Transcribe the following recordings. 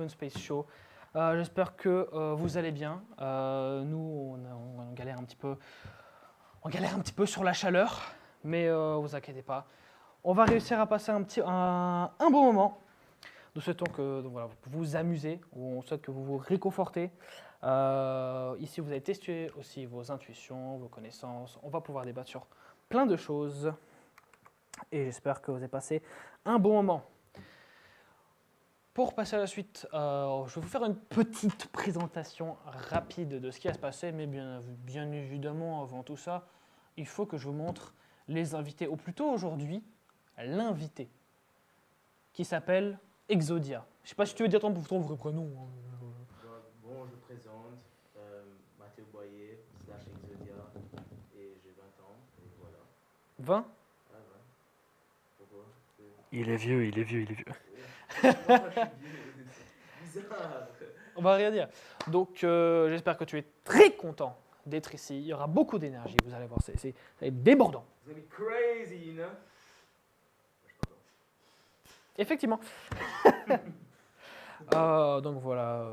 Space Show. J'espère que vous allez bien. Nous, on galère un petit peu. On galère un petit peu sur la chaleur, mais vous inquiétez pas. On va réussir à passer un bon moment. Nous souhaitons que vous vous amusez, on souhaite que vous vous réconfortez. Ici, vous allez tester aussi vos intuitions, vos connaissances. On va pouvoir débattre sur plein de choses. Et j'espère que vous avez passé un bon moment. Pour passer à la suite, je vais vous faire une petite présentation rapide de ce qui va se passer, mais bien évidemment, avant tout ça, il faut que je vous montre les invités, ou plutôt aujourd'hui, l'invité, qui s'appelle Exodia. Je ne sais pas si tu veux dire ton vrai prénom. Bon, je présente Mathieu Boyer, /Exodia, et j'ai 20 ans, et voilà. 20 ? Ah, 20. Pourquoi? Il est vieux. Moi, je suis vieux. C'est bizarre. On va rien dire. Donc, j'espère que tu es très content d'être ici. Il y aura beaucoup d'énergie, vous allez voir, ça va être débordant. Vous allez crazy, you know? Effectivement. Donc voilà,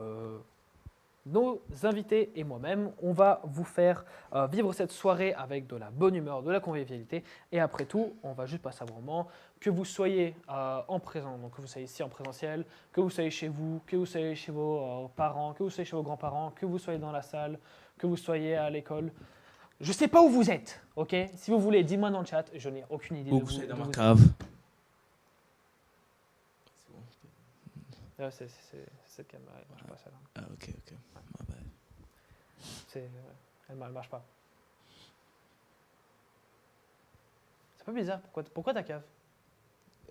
nos invités et moi-même, on va vous faire vivre cette soirée avec de la bonne humeur, de la convivialité. Et après tout, on va juste passer un moment, que vous soyez en présent, donc que vous soyez ici en présentiel, que vous soyez chez vous, que vous soyez chez vos parents, que vous soyez chez vos grands-parents, que vous soyez dans la salle, que vous soyez à l'école. Je ne sais pas où vous êtes, ok? Si vous voulez, dis-moi dans le chat, je n'ai aucune idée Ou de vous êtes dans ma vous cave. c'est cette caméra, elle marche pas celle-là. Ah, ok. My bad. Elle marche pas. C'est pas bizarre, pourquoi ta cave?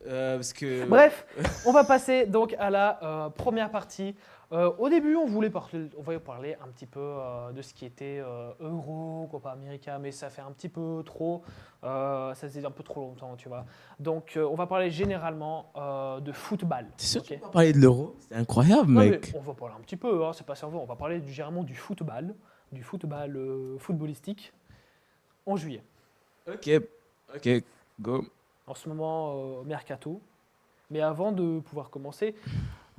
Parce que. Bref, on va passer donc à la première partie. Au début, on va parler un petit peu de ce qui était Euro, Copa América, mais ça fait un petit peu trop, ça faisait un peu trop longtemps, tu vois. Donc, on va parler généralement de football. T'es sûr Okay? qu'on va parler de l'euro? C'est incroyable, Non, mec. mais on va parler un petit peu, hein, c'est pas cerveau. On va parler généralement du football footballistique, en juillet. Ok, go. En ce moment, mercato. Mais avant de pouvoir commencer,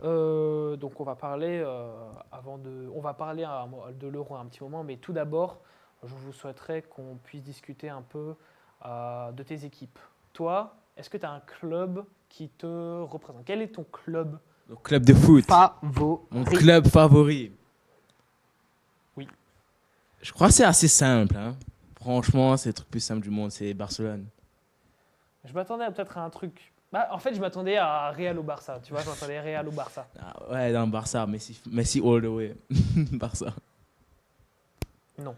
donc on va parler de l'euro un petit moment, mais tout d'abord, je vous souhaiterais qu'on puisse discuter un peu de tes équipes. Toi, est-ce que tu as un club qui te représente? Quel est ton club Le club de foot. favori? Mon club favori. Oui. Je crois que c'est assez simple. Hein. Franchement, c'est le truc plus simple du monde, c'est Barcelone. Je m'attendais peut-être à un truc. En fait, je m'attendais à Real ou Barça. Tu vois, je m'attendais à Real ou Barça. Ah, ouais, dans Barça, Messi all the way. Barça. Non.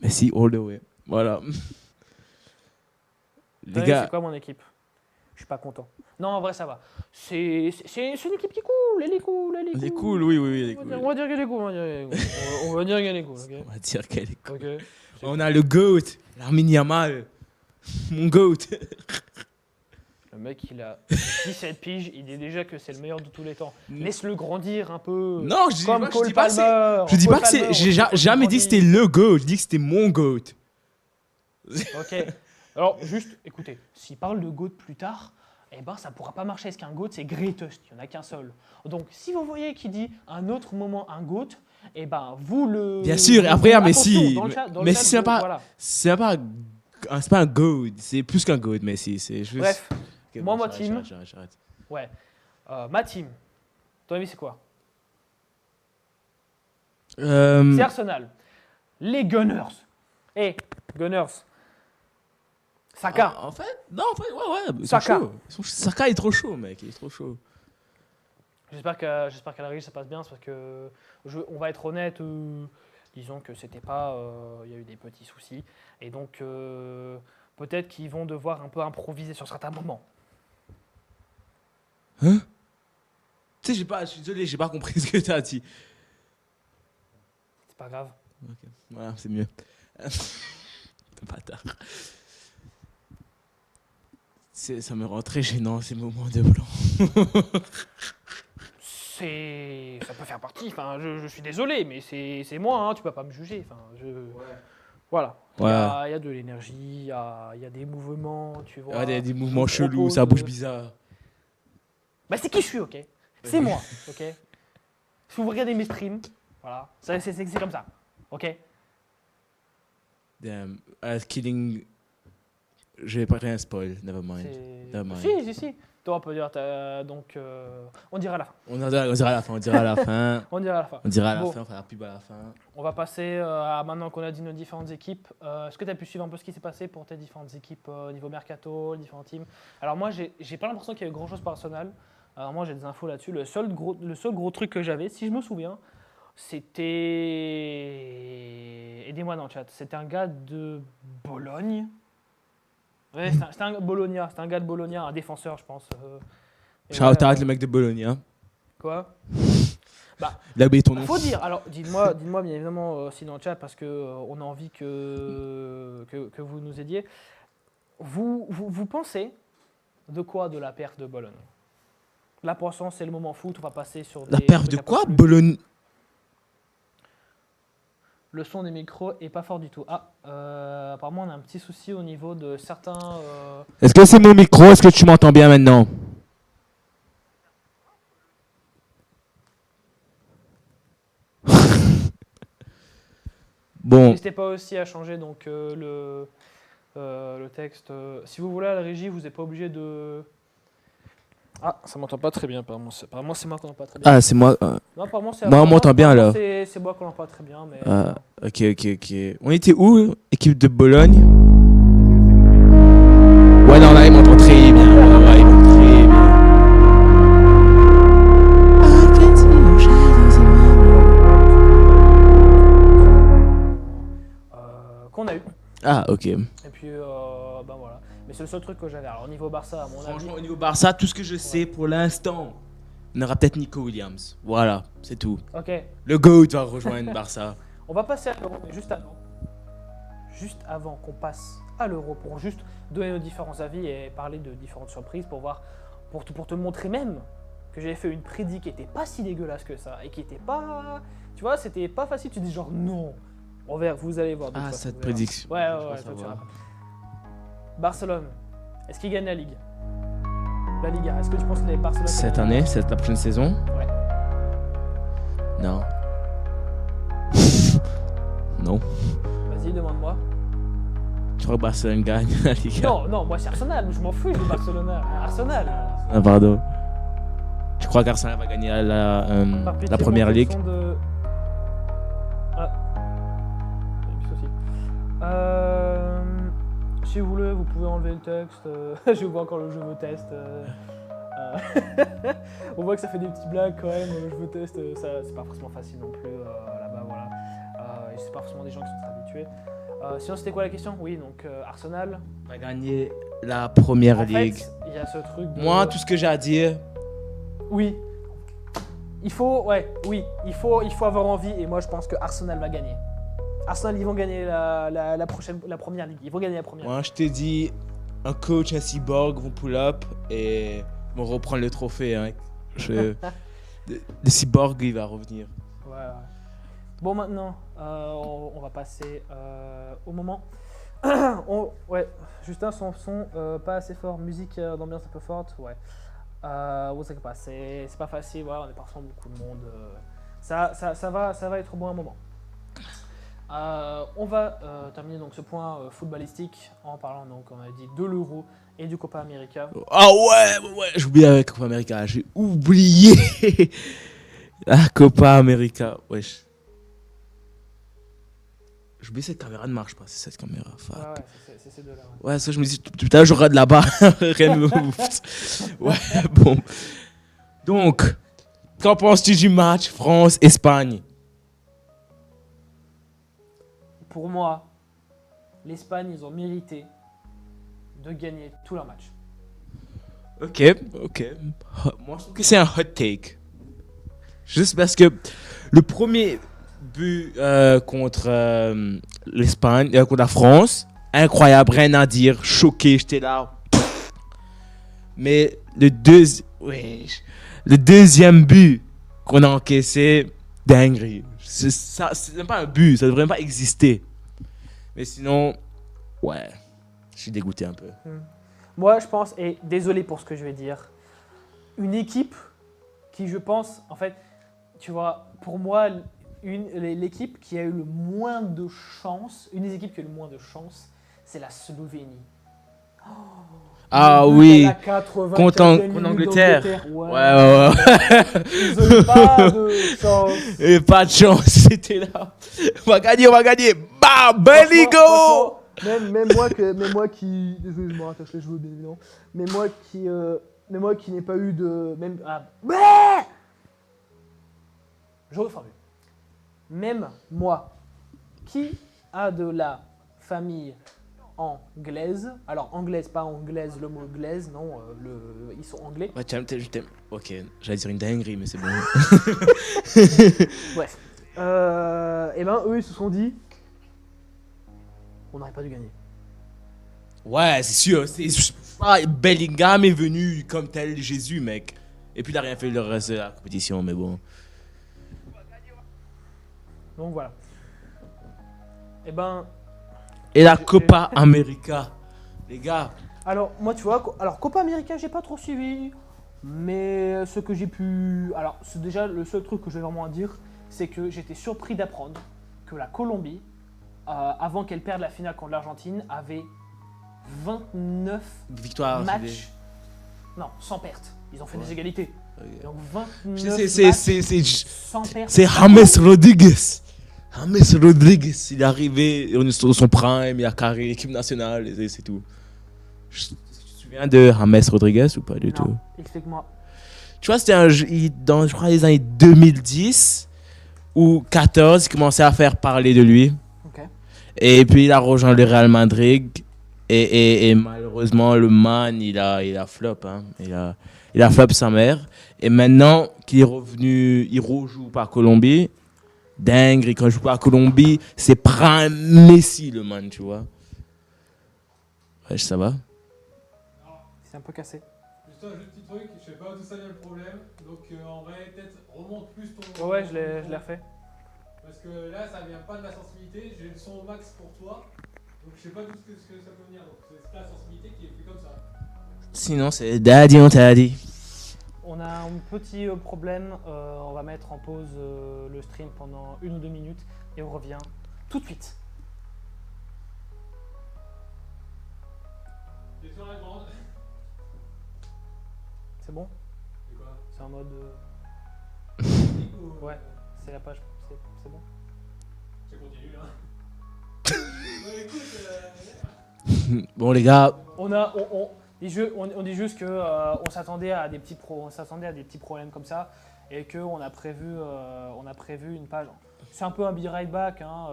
Messi all the way. Voilà. Les C'est gars, quoi mon équipe? Je suis pas content. Non, en vrai, ça va. C'est une équipe qui est cool. Elle est cool. elle est cool, oui, elle est On cool. va dire qu'elle est cool. On va dire qu'elle est cool. On va dire qu'elle est cool. Ok. On a le GOAT, Lamine Yamal. Mon GOAT. Le mec, il a 17 piges. Il dit déjà que c'est le meilleur de tous les temps. Laisse-le grandir un peu. Non, je dis Comme pas, Cole Palmer. je dis pas Cole que c'est. Palmer, J'ai on jamais dit que c'était le GOAT, je dis que c'était mon GOAT. Ok. Alors, juste, écoutez, s'il parle de GOAT plus tard, eh ben, ça ne pourra pas marcher. Parce qu'un GOAT, c'est greatest. Il n'y en a qu'un seul. Donc, si vous voyez qu'il dit à un autre moment un GOAT, eh ben, vous le. Bien sûr, et après, Messi. Dans le chat, Messi, c'est pas. voilà. C'est pas un GOAT, c'est plus qu'un GOAT, Messi. C'est juste. Bref, Ok, moi, bon, ma team. j'arrête. Ouais. Ma team. Ton avis, c'est quoi? C'est Arsenal. Les Gunners. Gunners. Saka. En fait, ouais. Ils Saka. sont chauds. Saka est trop chaud, mec. Il est trop chaud. J'espère qu'à la régie ça passe bien, parce que on va être honnête, disons que c'était pas, il y a eu des petits soucis, et donc peut-être qu'ils vont devoir un peu improviser sur certains moments. Hein? Tu sais, je suis désolé, j'ai pas compris ce que tu as dit. C'est pas grave. Ok, voilà, c'est mieux. Bâtard. Ça me rend très gênant ces moments de blanc. Ça peut faire partie, enfin, je suis désolé, mais c'est moi, hein, tu peux pas me juger. Enfin, voilà. Ouais. Il y a de l'énergie, il y a des mouvements, tu vois. Ouais, des mouvements Je chelous, propose, ça bouge bizarre. Bah, c'est qui je suis, ok? C'est moi, ok? Si vous regardez mes streams, voilà, c'est comme ça, ok? Damn. Killing. Je vais pas rien spoil, never mind. Never mind. Si. Toi, on peut dire, donc, on dira à la fin. On dira à la fin, on dira à la fin. On dira à la fin. On dira à la Bon. fin, on fera la pub à la fin. On va passer à maintenant qu'on a dit nos différentes équipes. Est-ce que tu as pu suivre un peu ce qui s'est passé pour tes différentes équipes au niveau mercato, les différents teams? Alors moi, j'ai pas l'impression qu'il y a eu grand chose par Arsenal. Alors moi, j'ai des infos là-dessus. Le seul gros truc que j'avais, si je me souviens, c'était... Aidez-moi dans le chat. C'était un gars de Bologne. Ouais, c'était un Bologna. C'était un gars de Bologna, un défenseur, je pense. Shout out le mec de Bologne. Hein. Quoi? Il a oublié ton nom. Faut dire. Alors, dites-moi bien évidemment aussi dans le chat parce que on a envie que vous nous aidiez. Vous pensez de quoi de la perte de Bologne? Là, pour l'instant, c'est le moment foot. On va passer sur La des perte trucs de un peu quoi? plus- Bologne. Le son des micros est pas fort du tout. Apparemment, on a un petit souci au niveau de certains. Est-ce que c'est mon micro? Est-ce que tu m'entends bien maintenant? Bon, N'hésitez pas aussi à changer donc le texte. Si vous voulez à la régie, vous n'êtes pas obligé de. Ah, ça m'entend pas très bien. Apparemment, c'est moi qu'on n'entend pas très bien. ah, c'est moi. Non, apparemment, c'est. Moi, on m'entend bien, apparemment, là. C'est moi qu'on n'entend pas très bien, mais. Ok. On était où? Équipe de Bologne? Ouais, non, là, ils m'entendent très bien. Ouais, ils m'entendent très bien. Qu'on a eu. Ah, ok. Et puis, ben voilà. Mais c'est le seul truc que j'avais. Alors, au niveau Barça, à mon avis. Franchement, au niveau Barça, tout ce que je sais pour l'instant, on aura peut-être Nico Williams. Voilà, c'est tout. Ok. Le GOAT va rejoindre Barça. On va passer à l'euro, mais juste avant qu'on passe à l'euro, pour juste donner nos différents avis et parler de différentes surprises, pour voir, pour te montrer même que j'avais fait une prédit qui était pas si dégueulasse que ça et qui était pas, tu vois, c'était pas facile. Tu dis genre non, on verra, vous allez voir. de toute Ah, façon, cette vous allez prédiction. voir. Je Ouais, vais toi, tu savoir. vois. Barcelone, est-ce qu'il gagne la Ligue? La Liga, est-ce que tu penses que les Barcelone Cette année, c'est la prochaine saison? Ouais. Non. Non. Vas-y, demande-moi. Tu crois que Barcelone gagne la Liga? Non, moi c'est Arsenal, je m'en fous de Barcelone. Arsenal. Ah, pardon. Tu crois qu'Arsenal va gagner Par pitié, la première montez le ligue? son de... Ah. Il y a un petit souci. Si vous voulez, vous pouvez enlever le texte. Je vois encore le je veux test. On voit que ça fait des petites blagues quand même. Je veux test, ça, c'est pas forcément facile non plus là-bas, voilà. Et c'est pas forcément des gens qui sont très habitués. Sinon, c'était quoi la question? Oui, donc Arsenal. Va gagner la première En ligue. fait, il y a ce truc de... Moi, tout ce que j'ai à dire, Oui. Il faut avoir envie et moi je pense que Arsenal va gagner. Arsenal, ils vont gagner la première ligue. Ils vont gagner la première. moi, je t'ai dit, un coach, un cyborg vont pull up et vont reprendre le trophée. Hein. Le cyborg, il va revenir. Ouais. Bon, maintenant, on va passer au moment. Justin, son pas assez fort. Musique d'ambiance un peu forte. Ouais. C'est pas, c'est pas facile. Voilà, on est pas forcément beaucoup de monde. Ça va être au bon un moment. On va terminer donc ce point footballistique en parlant, donc on a dit de l'Euro et du Copa América. Ah ouais, j'ai oublié avec Copa América. J'ai oublié la Copa América. Wesh. J'ai oublié cette caméra ne marche pas, c'est cette caméra. Fuck. Ouais, c'est ces deux-là. Ouais, ça je me dis, tout à l'heure je regarde là-bas, rien ne me ouf. Ouais, bon. Donc, qu'en penses-tu du match France-Espagne? Pour moi, l'Espagne, ils ont mérité de gagner tous leurs matchs. Ok. Moi je trouve que c'est un hot take. Juste parce que le premier but contre l'Espagne, contre la France, incroyable, rien à dire, choqué, j'étais là. Mais le deuxième but qu'on a encaissé, dinguerie. C'est même pas un but, ça devrait même pas exister. Mais sinon, ouais, je suis dégoûté un peu. Moi, je pense, et désolé pour ce que je vais dire, une équipe qui, je pense, en fait, tu vois, pour moi, l'équipe qui a eu le moins de chance, une des équipes qui a eu le moins de chance, c'est la Slovénie. Ah Le but oui, à la 84e contre minute Angleterre. d'Angleterre. Ouais, ouais, ouais. Ils ont eu pas de chance. Et pas de chance, c'était là. On va gagner, on va gagner. Bam, Belligo. Franchement, même moi qui, désolé, je me rattache les cheveux bien évidemment, mais moi qui n'ai pas eu de, même, je reformule. Même moi qui a de la famille anglaise, alors anglaise pas anglaise, le mot anglaise, non, ils sont anglais. Ouais, je t'aime. Ok, j'allais dire une dinguerie, mais c'est bon. Bref, et ben eux ils se sont dit, on n'aurait pas dû gagner. Ouais, c'est sûr. Bellingham est venu comme tel Jésus, mec. Et puis il a rien fait le reste de la compétition, mais bon. Donc voilà. Et ben, Et la Copa América, les gars. alors moi tu vois, alors Copa América j'ai pas trop suivi, mais ce que j'ai pu, alors c'est déjà le seul truc que j'ai vraiment à dire, c'est que j'étais surpris d'apprendre que la Colombie, avant qu'elle perde la finale contre l'Argentine, avait 29 Victoire. matchs, non, sans perte. Ils ont fait des égalités. Ok. Donc 29 C'est sans perte. James Rodriguez. James Rodriguez, il est arrivé sur son prime, il a carré l'équipe nationale, et c'est tout. Tu te souviens de James Rodriguez ou pas du tout? Non, explique-moi. Tu vois, c'était dans, je crois, les années 2010 ou 14, il commençait à faire parler de lui. Ok. Et puis il a rejoint le Real Madrid. Et malheureusement, le man, il a flop. Hein. Il a flop sa mère. Et maintenant qu'il est revenu, il rejoue par Colombie. Dingue, quand il joue par Colombie, c'est prime Messi, le man, tu vois. Ouais, ça va. C'est un peu cassé. Juste un petit truc, je sais pas d'où ça vient le problème, donc en vrai, peut-être remonte plus ton. Ouais, je l'ai refait. Parce que là, ça vient pas de la sensibilité, j'ai le son au max pour toi, donc je sais pas d'où ce que ça peut venir, donc c'est la sensibilité qui est plus comme ça. Sinon, c'est Daddy, on t'a dit. On a un petit problème, on va mettre en pause le stream pendant 1 ou 2 minutes et on revient tout de suite. T'es sur la grande. C'est bon? C'est quoi? C'est en mode... Ou- Ouais, c'est la page, c'est bon? Je continue là. Bon, écoute, Bon, les gars, On dit juste que on s'attendait à des petits problèmes comme ça et que on a prévu une page. C'est un peu un be right back, hein,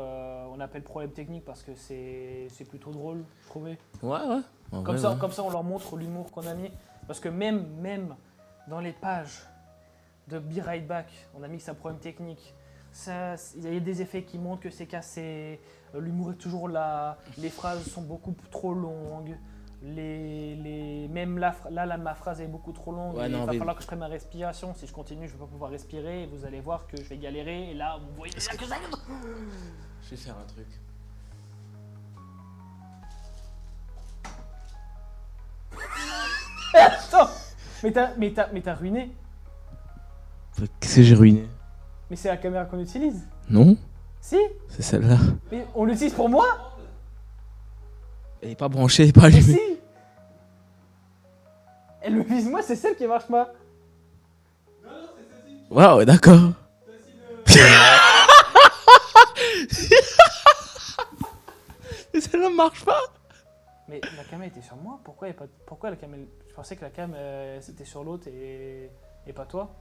on appelle problème technique parce que c'est plutôt drôle, je trouvais. ouais. En Comme vrai, ça, on leur montre l'humour qu'on a mis. Parce que même dans les pages de Be Right Back, on a mis que c'est un problème technique. Il y a des effets qui montrent que c'est cassé. L'humour est toujours là. Les phrases sont beaucoup trop longues. Même là, ma phrase est beaucoup trop longue. Ouais, il non, va mais- falloir que je prenne ma respiration. Si je continue, je ne vais pas pouvoir respirer. Et vous allez voir que je vais galérer. Et là, vous voyez là que ça... Je vais faire un truc. Attends, mais t'as ruiné. Qu'est-ce que j'ai ruiné? Mais c'est la caméra qu'on utilise. Non? Si, C'est celle-là. mais on l'utilise pour moi. Elle est pas branchée, elle est pas Mais allumée. si. Elle me vise moi, c'est celle qui marche pas. Waouh, d'accord. Mais celle-là marche pas. Mais la caméra était sur moi. Pourquoi la caméra? Je pensais que la cam c'était sur l'autre et pas toi.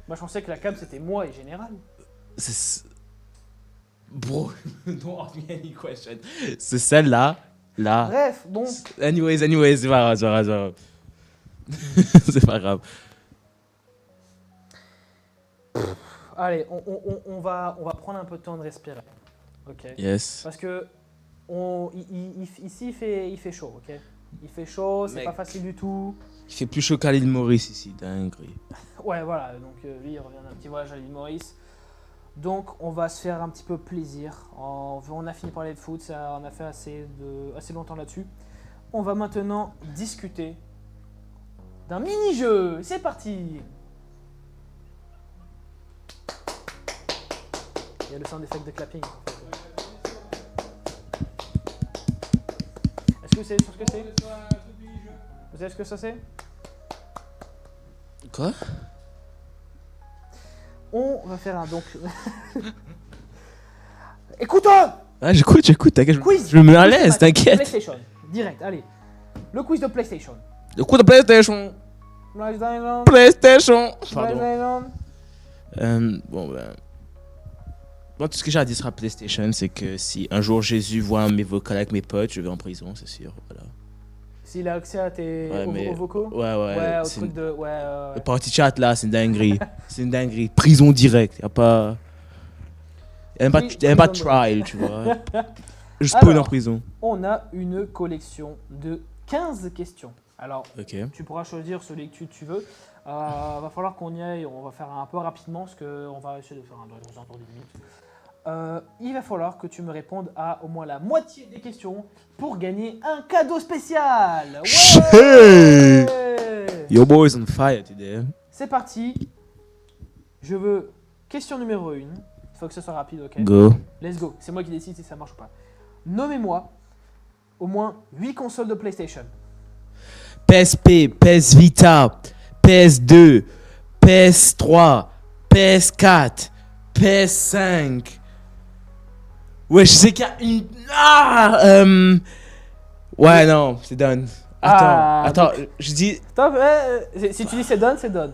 Moi, je pensais que la cam c'était moi et général. Bro, don't ask me any question. C'est celle-là, là. Bref, donc Anyways, c'est pas grave. C'est pas grave. allez, on va prendre un peu de temps de respirer. Ok. Yes. Parce que ici il fait chaud, ok. Il fait chaud, c'est Mec. pas facile du tout. Il fait plus chaud qu'à l'île Maurice ici, dinguerie. Ouais, voilà, donc lui il revient d'un petit voyage à l'île Maurice. Donc on va se faire un petit peu plaisir. On a fini de parler de foot, on a fait assez longtemps là-dessus. On va maintenant discuter d'un mini-jeu. C'est parti. Il y a le sound effect de clapping. Est-ce que vous savez ce que c'est? Vous savez ce que ça c'est? Quoi? On va faire un donc. Écoute-toi! Ah, j'écoute, t'inquiète. Quiz! Je me mets à Quiz l'aise, thématique. t'inquiète. PlayStation. Direct, allez. Le quiz de PlayStation. Le coup de PlayStation. PlayStation. PlayStation. Pardon. PlayStation. Bon, ben. Moi, tout ce que j'ai à dire sur la PlayStation, c'est que si un jour Jésus voit mes vocaux avec mes potes, je vais en prison, c'est sûr. Voilà. S'il a accès à tes Ouais, mais- aux vocaux? Ouais, Ouais, au c'est truc une- de. Ouais. Le party chat là, c'est une dinguerie. C'est une dinguerie. Prison directe. Y'a pas. Y'a même pas, Oui, y a même pas de prison trial, tu vois. Juste Alors. spawn en prison. On a une collection de 15 questions. Alors, Ok. tu pourras choisir celui que tu veux. Va falloir qu'on y aille, on va faire un peu rapidement parce qu'on va essayer de faire un dans un tour de minutes. Il va falloir que tu me répondes à au moins la moitié des questions pour gagner un cadeau spécial. Hey! Ouais. Your boy's on fire today. C'est parti. Je veux question numéro 1. Il faut que ce soit rapide, ok? Go. Let's go. C'est moi qui décide si ça marche ou pas. Nommez-moi au moins 8 consoles de PlayStation. PSP, PS Vita, PS2, PS3, PS4, PS5. Ouais, je sais qu'il y a une. Ouais, non, c'est done. Attends, je dis. Top, si tu dis c'est done, c'est done.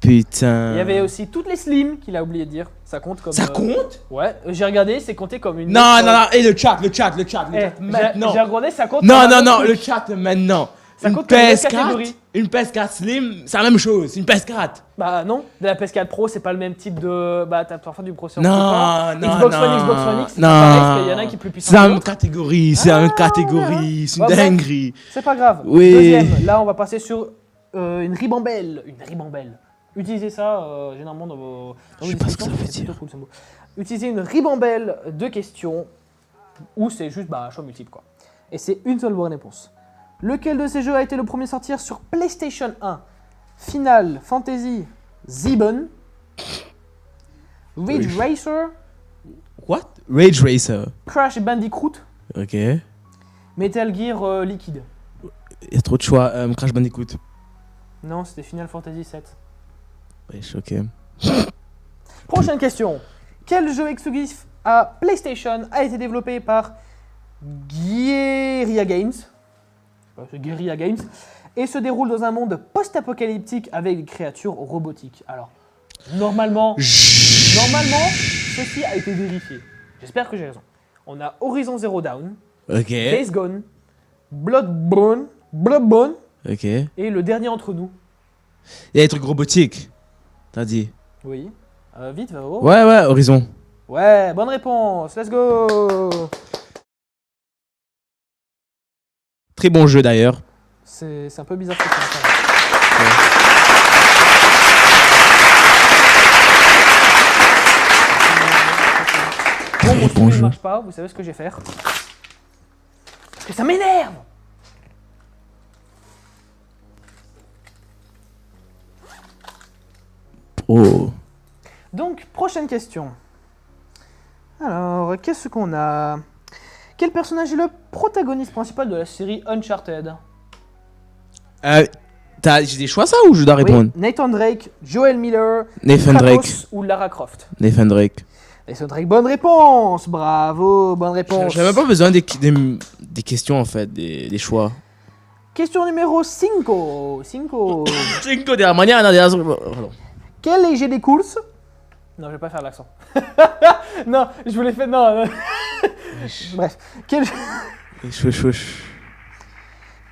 Putain. Il y avait aussi toutes les slims qu'il a oublié de dire. Ça compte comme. Ça compte? Ouais, j'ai regardé, c'est compté comme une. Non, autre- non, non, et le chat, Eh, maintenant. J'ai regardé, ça compte. Non, comme non, un non, autre le truc. chat maintenant. Ça Une compte comme une autre PS4, catégorie. une PS4 Slim, c'est la même chose, une PS4. Bah non, de la PS4 Pro, c'est pas le même type de. Bah t'as parfois du processeur. Non, plus fort. non, Xbox non. One, Xbox One X, c'est Non. pas pareil, parce qu'il y en a un qui est plus puissant C'est la que même l'autre. catégorie, c'est la même Ah, catégorie, c'est une ouais, ouais. dinguerie. C'est pas grave. Oui. Deuxième, là on va passer sur une ribambelle. Une ribambelle. Utilisez ça généralement dans vos. Je sais pas ce que ça veut c'est plutôt dire. cool, ce mot. Utilisez une ribambelle de questions où c'est juste bah, choix multiple quoi. Et c'est une seule bonne réponse. Lequel de ces jeux a été le premier à sortir sur PlayStation 1? Final Fantasy Zeben, Ridge Oui. Racer, What? Rage Racer. Crash Bandicoot, Ok. Il Metal Gear Liquid. y a trop de choix. Crash Bandicoot. Non, c'était Final Fantasy 7. Wesh, ok. Prochaine question. Quel jeu exclusif à PlayStation a été développé par Guerrilla Games? C'est Guerrilla Games. Et se déroule dans un monde post-apocalyptique avec des créatures robotiques. Alors, normalement, ceci a été vérifié. J'espère que j'ai raison. On a Horizon Zero Dawn, Ok. Days Gone, Bloodborne, Ok. et le dernier entre nous. Il y a des trucs robotiques. T'as dit. Oui. Vite, Vero. Ouais, Horizon. Ouais, bonne réponse. Let's go. Très bon jeu d'ailleurs. C'est un peu bizarre ce que tu fais. Bon, mon sujet ne marche pas, vous savez ce que je vais faire? Parce que ça m'énerve! Oh. Donc, prochaine question. Alors, qu'est-ce qu'on a? Quel personnage est le protagoniste principal de la série Uncharted? J'ai des choix ça ou je dois répondre? Oui, Nathan Drake, Joel Miller, Nathan Drake. Kratos ou Lara Croft? Nathan Drake. Nathan Drake, bonne réponse! Bravo, bonne réponse. J'avais même pas besoin des questions en fait, des choix. Question numéro 5. 5 de la manière, pardon. Quel léger des courses? Non, je vais pas faire l'accent. Non, je voulais faire. Non. Bref.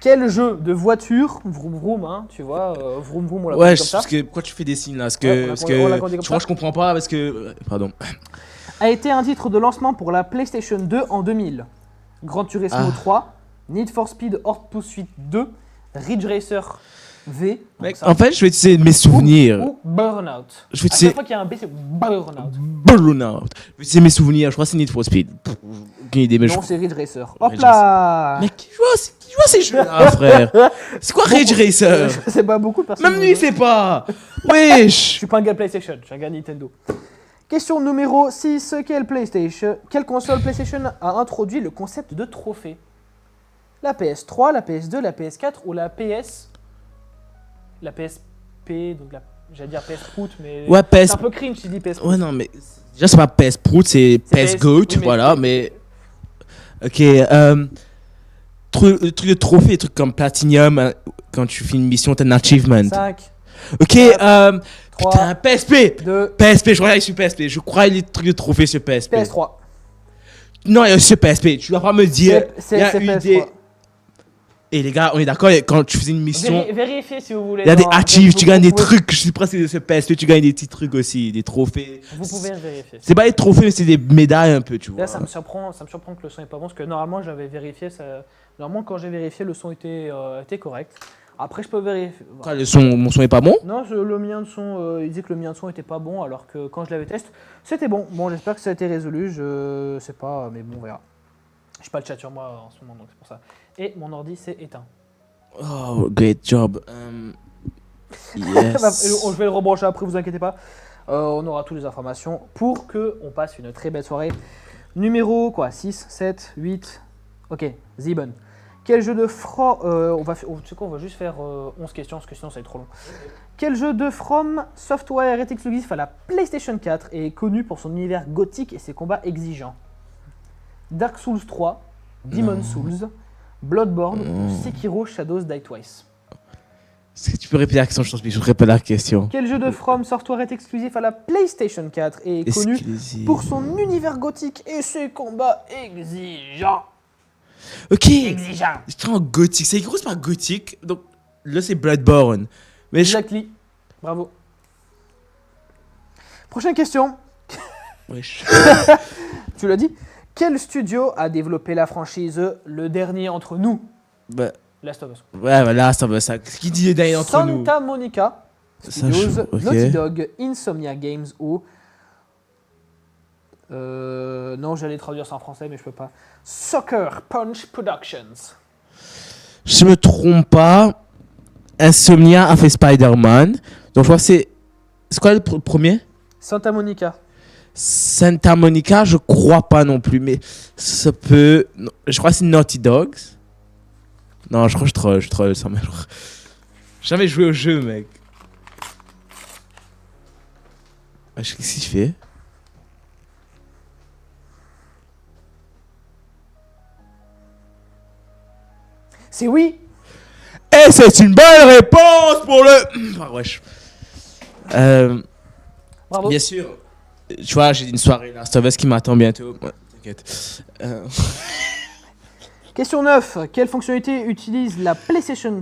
Quel jeu de voiture, vroom vroom, hein, tu vois, vroom vroom, on l'a Ouais, compris comme ça, parce que pourquoi tu fais des signes là? Parce Ouais, que, on parce l'a que compris comme je crois ça. que je comprends pas parce que. Pardon. a été un titre de lancement pour la PlayStation 2 en 2000. Gran Turismo 3, Need for Speed Hot Pursuit 2, Ridge Racer V, Mec, donc ça, en fait, je vais utiliser mes souvenirs. ou Burnout. Je vais À utiliser chaque fois qu'il y a un B, c'est Burnout. Burnout. Je vais utiliser mes souvenirs. Je crois que c'est Need for Speed. aucune idée, mais Non, c'est Ridge Racer. Hop Ridge là. Mais qui joue à ces jeux-là, frère? C'est quoi Ridge Racer? Je sais pas beaucoup, personne. Même lui, il sait pas. Wesh. Je suis pas un gars PlayStation, je suis un gars Nintendo. Question numéro 6. Quelle console PlayStation a introduit le concept de trophée? La PS3, la PS2, la PS4 ou la PS... La PSP, donc j'allais dire PS Prout, mais Ouais, c'est PS. un peu cringe si je dis PS Prout. Ouais, non, mais. Déjà, c'est pas PS Prout, c'est PS Goat, oui, mais- voilà, mais. Ok, le truc de trophée, les trucs comme Platinum, quand tu fais une mission, t'as un achievement. 5, Ok, 3, putain, PSP! 2, PSP, je crois sur PSP. Je crois les trucs de trophée sur PSP. PS3. Non, il y a sur PSP. Tu dois pas me dire. C'est Il y a PS3. eu des. Et les gars, on est d'accord, quand tu faisais une mission, Vérifiez si vous voulez. il y a des dans achieves, Facebook, tu gagnes vous des pouvez- trucs. Je suis presque sur PSP, tu gagnes des petits trucs aussi, des trophées. Vous pouvez vérifier. C'est pas des trophées, mais c'est des médailles un peu, tu vois. Là, ça me surprend que le son est pas bon, parce que normalement, j'avais vérifié. Normalement, quand j'ai vérifié, le son était correct. Après, je peux vérifier. Quoi, mon son est pas bon? Non, le mien de son, il disait que le mien de son était pas bon, alors que quand je l'avais testé, c'était bon. Bon, j'espère que ça a été résolu. Je sais pas, mais bon, on verra. J'ai pas le chat sur moi en ce moment, donc c'est pour ça. Et mon ordi s'est éteint. Oh, great job. Yes. Je vais le rebrancher après, vous inquiétez pas. On aura toutes les informations pour que on passe une très belle soirée. Numéro quoi 6, 7, 8. Ok, Ziben. Quel jeu de tu sais quoi, on va juste faire 11 questions parce que sinon ça va être trop long. Quel jeu de From Software est exclusif à la PlayStation 4 et est connu pour son univers gothique et ses combats exigeants? Dark Souls 3, Demon's Souls, Bloodborne ou Sekiro Shadows Die Twice? Est-ce que tu peux répéter la question? Je pense que je répète la question. Quel jeu de From Software est exclusif à la PlayStation 4 et est connu Exclusif. pour son univers gothique et ses combats exigeants? Ok. Exigeants. C'est en gothique. C'est gros, c'est pas gothique. Donc là, c'est Bloodborne. Mais je. Exactly. Bravo. Prochaine question. Wesh. Tu l'as dit. Quel studio a développé la franchise Le Dernier Entre Nous? Bah, Last of Us. ouais, voilà, ça va. Ça. Qui dit les derniers entre nous? Santa Monica Ça, Studios, ok. Naughty Dog, Insomnia Games ou... non, j'allais traduire ça en français, mais je peux pas. Soccer Punch Productions. Je me trompe pas. Insomnia a fait Spider-Man. Donc je crois que c'est. C'est quoi le premier? Santa Monica. Santa Monica, je crois pas non plus, mais ça peut. Non, je crois que c'est Naughty Dogs. Non, je crois que je troll ça. J'ai jamais joué au jeu, mec. Qu'est-ce qu'il fait? C'est oui. Et c'est une bonne réponse pour le. Ah, wesh. Bravo. Bien sûr. Tu vois, j'ai une soirée Last of Us qui m'attend bientôt. Ouais, t'inquiète. Question 9. Quelle fonctionnalité utilise la PlayStation...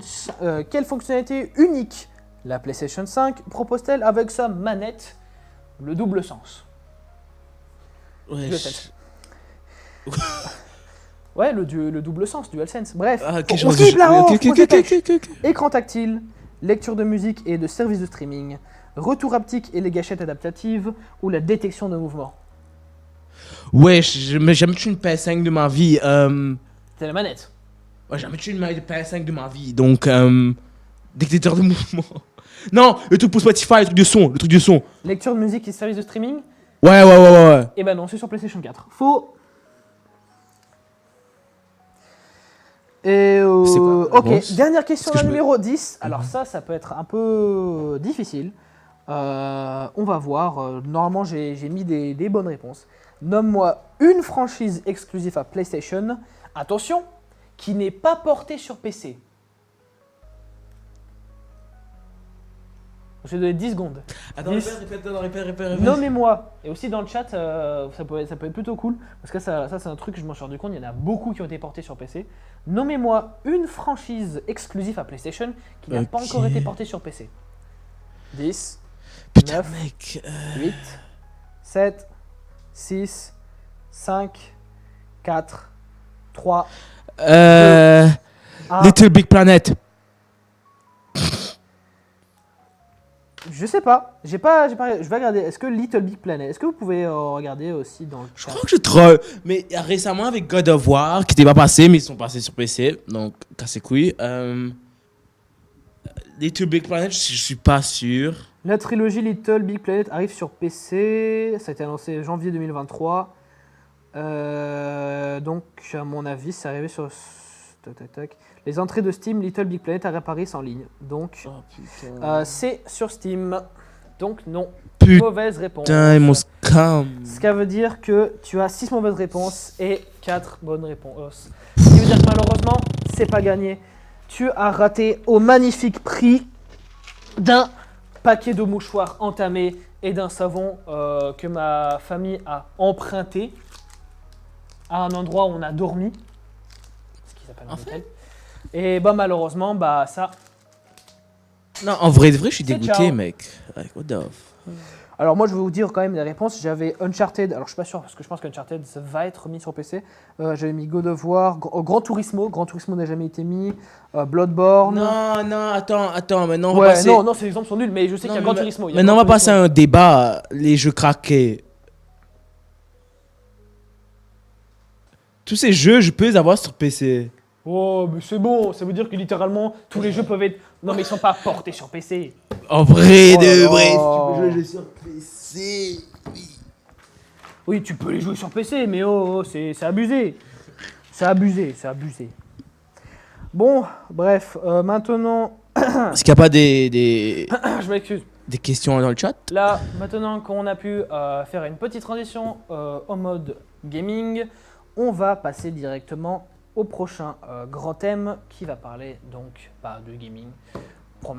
quelle fonctionnalité unique la PlayStation 5 propose-t-elle avec sa manette? Le double sens. DualSense. Ouais, le double sens, DualSense. Bref. Ah, ok, on je vois- skip là-haut, ok, on ok, se ok, dépêche. ok, ok. Écran tactile, lecture de musique et de services de streaming, retour haptique et les gâchettes adaptatives ou la détection de mouvement. Ouais, j'ai jamais tué une PS5 de ma vie. C'est la manette. Ouais, j'ai jamais tué une PS5 de ma vie. Donc, détecteur de mouvement. Non, le truc pour Spotify, le truc de son. Le truc de son. Lecture de musique et services de streaming? Ouais. Eh ben non, c'est sur PlayStation 4. Faux. Et C'est quoi la ok, réponse? dernière question, Parce la que je numéro 10. Alors ça peut être un peu difficile. On va voir. Normalement, j'ai mis des bonnes réponses. Nomme-moi une franchise exclusive à PlayStation. Attention, qui n'est pas portée sur PC. Je vais donner 10 secondes. Attends, 10. répète. Nommez-moi, et aussi dans le chat, ça peut être plutôt cool, parce que ça c'est un truc que je m'en suis rendu compte, il y en a beaucoup qui ont été portés sur PC. Nommez-moi une franchise exclusive à PlayStation qui n'a pas Ok. encore été portée sur PC. 10, Putain, 9, mec. 8, 7, 6, 5, 4, 3, 1. Little Big Planet. Je sais pas. J'ai pas. Je vais regarder. Est-ce que Little Big Planet. Est-ce que vous pouvez regarder aussi dans le Je chat? crois que je troll. Mais récemment, avec God of War, qui n'était pas passé, mais ils sont passés sur PC. Donc, casse-couilles. Little Big Planet, je suis pas sûr. La trilogie Little Big Planet arrive sur PC. Ça a été annoncé janvier 2023. Donc, à mon avis, c'est arrivé sur. Tac, tac, tac. Les entrées de Steam, Little Big Planet apparaissent en ligne. Donc, Oh putain. c'est sur Steam. Donc, non. Putain, Mauvaise réponse. ils m'ont scam. Ce qui veut dire que tu as 6 mauvaises réponses et 4 bonnes réponses. Ce qui veut dire que malheureusement, c'est pas gagné. Tu as raté au magnifique prix d'un paquet de mouchoirs entamés et d'un savon que ma famille a emprunté à un endroit où on a dormi. Ce qui s'appelle un hôtel. Et bah malheureusement, bah ça. Non, en vrai, de vrai, je suis C'est dégoûté, ciao. mec. Like, what the f- Alors moi je vais vous dire quand même les réponses. J'avais Uncharted, alors je suis pas sûr parce que je pense qu'Uncharted ça va être mis sur PC. J'avais mis God of War, Gran Turismo n'a jamais été mis, Bloodborne. Non, non, attends, maintenant on va Ouais, passer. non, ces exemples sont nuls, mais je sais qu'il y a Non, Gran mais Turismo. il y a Maintenant, on va Gran passer Turismo. à un débat. Les jeux craqués. Tous ces jeux, je peux les avoir sur PC. Oh, mais c'est bon, ça veut dire que littéralement tous les jeux peuvent être. Non, mais ils sont pas portés sur PC. En vrai, Oh là de là. vrai, si tu peux jouer les jeux sur PC. Oui. Oui, tu peux les jouer sur PC, mais oh, c'est abusé. C'est abusé, c'est abusé. Bon, bref, maintenant. Est-ce qu'il n'y a pas des Je m'excuse. questions dans le chat? Là, maintenant qu'on a pu faire une petite transition en mode gaming, on va passer directement au prochain grand thème qui va parler donc de gaming.